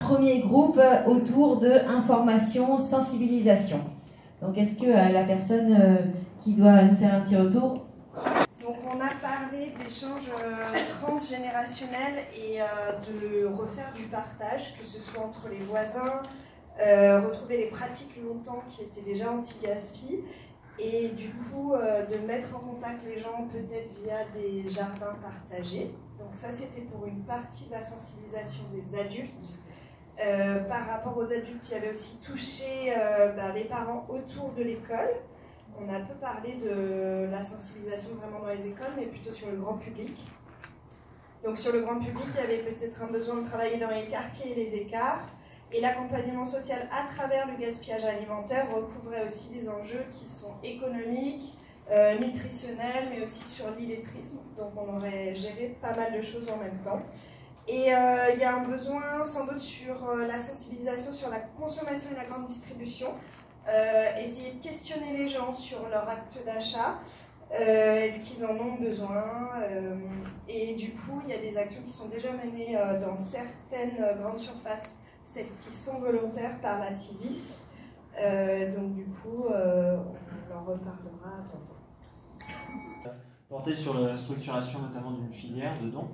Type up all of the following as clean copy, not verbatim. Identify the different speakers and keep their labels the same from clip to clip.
Speaker 1: Premier groupe autour de information, sensibilisation. Donc est-ce que la personne qui doit nous faire un petit retour?
Speaker 2: Donc on a parlé d'échanges transgénérationnels et de refaire du partage, que ce soit entre les voisins, retrouver les pratiques longtemps qui étaient déjà anti-gaspi, et du coup de mettre en contact les gens peut-être via des jardins partagés. Donc ça c'était pour une partie de la sensibilisation des adultes. Par rapport aux adultes, il y avait aussi touché les parents autour de l'école. On a peu parlé de la sensibilisation vraiment dans les écoles, mais plutôt sur le grand public. Donc sur le grand public, il y avait peut-être un besoin de travailler dans les quartiers et les écarts. Et l'accompagnement social à travers le gaspillage alimentaire recouvrait aussi des enjeux qui sont économiques, nutritionnels, mais aussi sur l'illettrisme. Donc on aurait géré pas mal de choses en même temps. Et il y a un besoin sans doute sur la sensibilisation sur la consommation et la grande distribution. Essayer de questionner les gens sur leur acte d'achat, est-ce qu'ils en ont besoin, et du coup il y a des actions qui sont déjà menées dans certaines grandes surfaces, celles qui sont volontaires par la Civis, donc du coup on en reparlera bientôt.
Speaker 3: Porter sur la structuration notamment d'une filière de dons.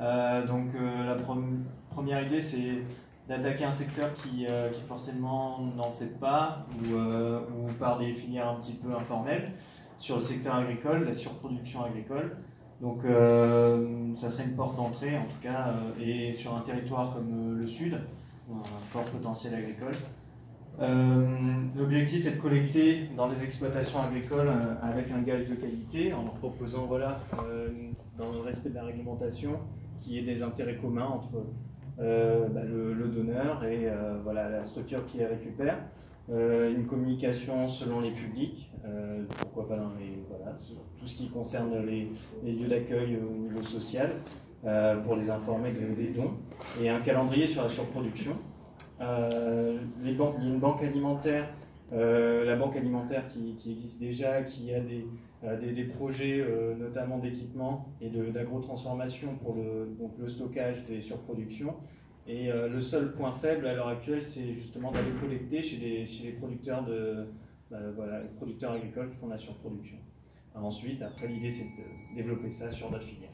Speaker 3: La première idée c'est d'attaquer un secteur qui forcément n'en fait pas ou par des filières un petit peu informelles sur le secteur agricole, la surproduction agricole. Donc ça serait une porte d'entrée en tout cas, et sur un territoire comme le Sud, un fort potentiel agricole. L'objectif est de collecter dans les exploitations agricoles avec un gage de qualité en leur proposant, dans le respect de la réglementation, qu'il y ait des intérêts communs entre le donneur et la structure qui les récupère. Une communication selon les publics, pourquoi pas dans tout ce qui concerne les lieux d'accueil au niveau social, pour les informer des dons, et un calendrier sur la surproduction. Il y a une banque alimentaire, la banque alimentaire qui existe déjà, qui a des projets notamment d'équipement et d'agro-transformation pour le stockage des surproductions. Et le seul point faible à l'heure actuelle, c'est justement d'aller collecter chez les producteurs, les producteurs agricoles qui font la surproduction. Ensuite, après, l'idée c'est de développer ça sur d'autres filières.